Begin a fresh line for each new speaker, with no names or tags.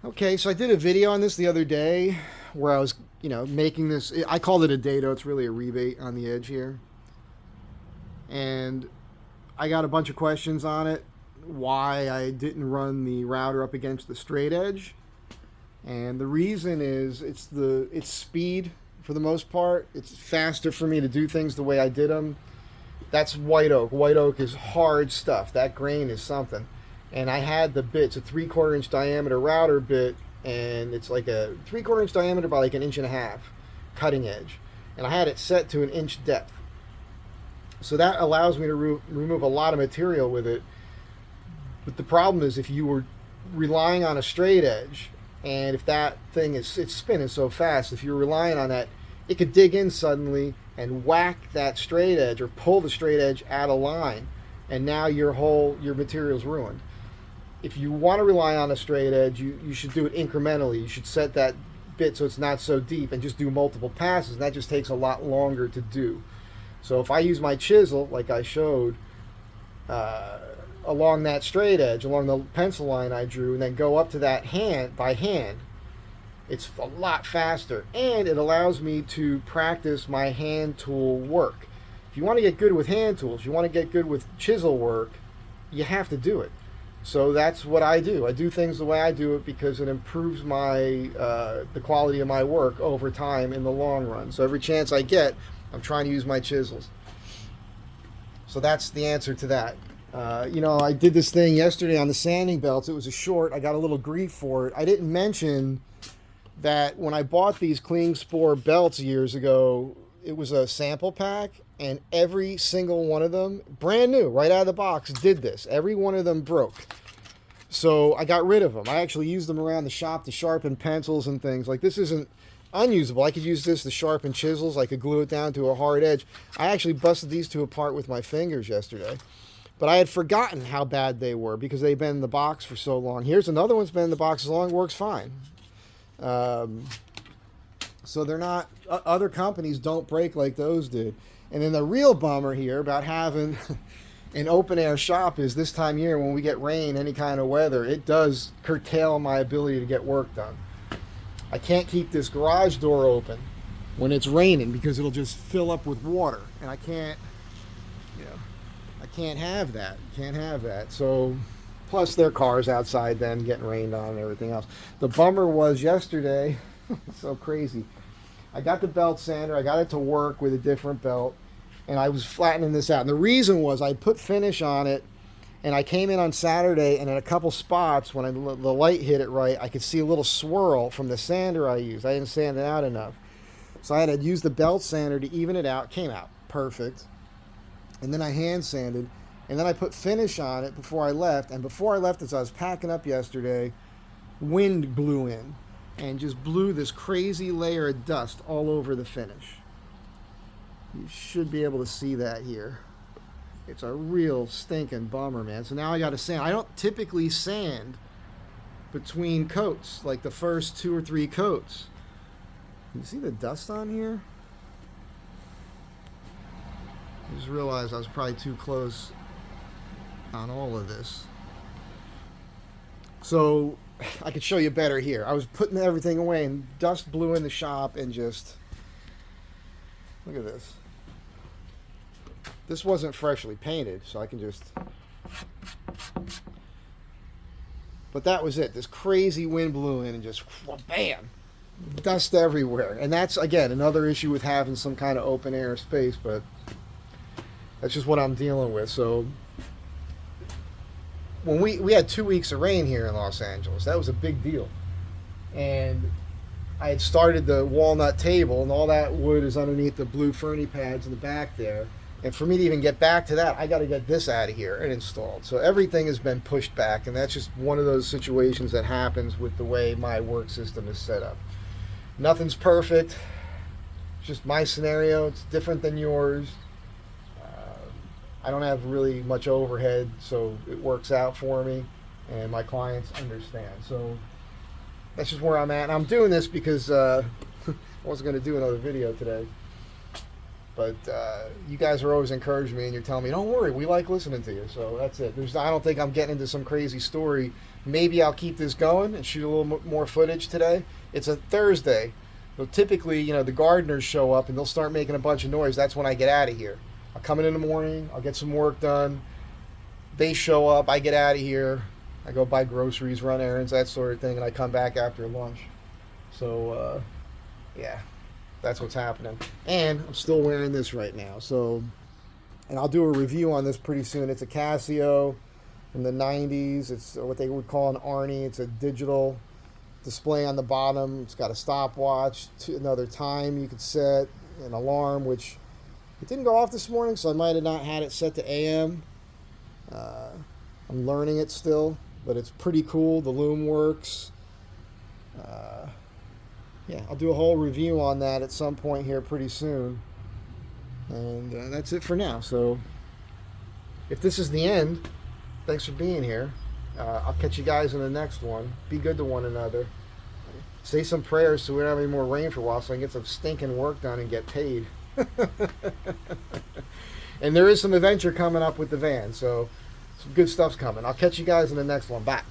Okay, so I did a video on this the other day where I was, making this. I called it a dado. It's really a rebate on the edge here. And I got a bunch of questions on it. Why I didn't run the router up against the straight edge. And the reason is it's speed for the most part. It's faster for me to do things the way I did them. That's white oak. White oak is hard stuff. That grain is something. And I had the bit. It's a 3/4 inch diameter router bit, and it's like a 3/4 inch diameter by like an inch and a half cutting edge. And I had it set to an inch depth. So that allows me to remove a lot of material with it. But the problem is if you were relying on a straight edge, and if that thing it's spinning so fast, if you're relying on that, it could dig in suddenly and whack that straight edge or pull the straight edge out of line, and now your material's ruined. If you want to rely on a straight edge, you should do it incrementally. You should set that bit so it's not so deep and just do multiple passes, and that just takes a lot longer to do. So if I use my chisel, like I showed, along that straight edge, along the pencil line I drew, and then go up to that by hand, it's a lot faster, and it allows me to practice my hand tool work. If you want to get good with hand tools, you want to get good with chisel work, you have to do it. So that's what I do. I do things the way I do it because it improves the quality of my work over time in the long run. So every chance I get, I'm trying to use my chisels. So that's the answer to that. I did this thing yesterday on the sanding belts. It was a short. I got a little grief for it. I didn't mention that when I bought these Klingspor belts years ago, it was a sample pack, and every single one of them, brand new, right out of the box, did this. Every one of them broke. So I got rid of them. I actually used them around the shop to sharpen pencils and things. Like, this isn't unusable. I could use this to sharpen chisels. I could glue it down to a hard edge. I actually busted these two apart with my fingers yesterday. But I had forgotten how bad they were because they've been in the box for so long. Here's another one's been in the box as long, works fine. So they're not, other companies don't break like those did. And then the real bummer here about having an open air shop is this time of year when we get rain, any kind of weather, it does curtail my ability to get work done. I can't keep this garage door open when it's raining because it'll just fill up with water, and I can't have that. Can't have that. So, plus their cars outside then getting rained on and everything else. The bummer was yesterday, it's so crazy. I got the belt sander, I got it to work with a different belt, and I was flattening this out. And the reason was I put finish on it, and I came in on Saturday, and in a couple spots, when the light hit it right, I could see a little swirl from the sander I used. I didn't sand it out enough. So I had to use the belt sander to even it out. Came out perfect. And then I hand sanded, and then I put finish on it before I left. And before I left, as I was packing up yesterday, wind blew in and just blew this crazy layer of dust all over the finish. You should be able to see that here. It's a real stinking bummer, man. So now I got to sand. I don't typically sand between coats, like the first 2 or 3 coats. You see the dust on here? I just realized I was probably too close on all of this. So I could show you better here. I was putting everything away and dust blew in the shop and just... Look at this. This wasn't freshly painted, so I can just... But that was it. This crazy wind blew in and just... Bam! Dust everywhere. And that's, again, another issue with having some kind of open air space, but... That's just what I'm dealing with. So when we had 2 weeks of rain here in Los Angeles, that was a big deal. And I had started the walnut table, and all that wood is underneath the blue Fernie pads in the back there. And for me to even get back to that, I got to get this out of here and installed. So everything has been pushed back, and that's just one of those situations that happens with the way my work system is set up. Nothing's perfect. It's just my scenario. It's different than yours. I don't have really much overhead, so it works out for me, and my clients understand. So that's just where I'm at. And I'm doing this because I wasn't going to do another video today. But you guys are always encouraging me, and you're telling me, don't worry, we like listening to you. So that's it. I don't think I'm getting into some crazy story. Maybe I'll keep this going and shoot a little more footage today. It's a Thursday. So typically, the gardeners show up and they'll start making a bunch of noise. That's when I get out of here. I'll come in the morning. I'll get some work done. They show up. I get out of here. I go buy groceries, run errands, that sort of thing, and I come back after lunch. So, yeah. That's what's happening. And I'm still wearing this right now. So, and I'll do a review on this pretty soon. It's a Casio from the 90s. It's what they would call an Arnie. It's a digital display on the bottom. It's got a stopwatch, another time you could set, an alarm, which it didn't go off this morning, so I might have not had it set to AM. I'm learning it still, but it's pretty cool. The loom works. Yeah, I'll do a whole review on that at some point here pretty soon. And that's it for now. So if this is the end, thanks for being here. I'll catch you guys in the next one. Be good to one another. Say some prayers so we don't have any more rain for a while so I can get some stinking work done and get paid. And there is some adventure coming up with the van, so some good stuff's coming. I'll catch you guys in the next one. Bye.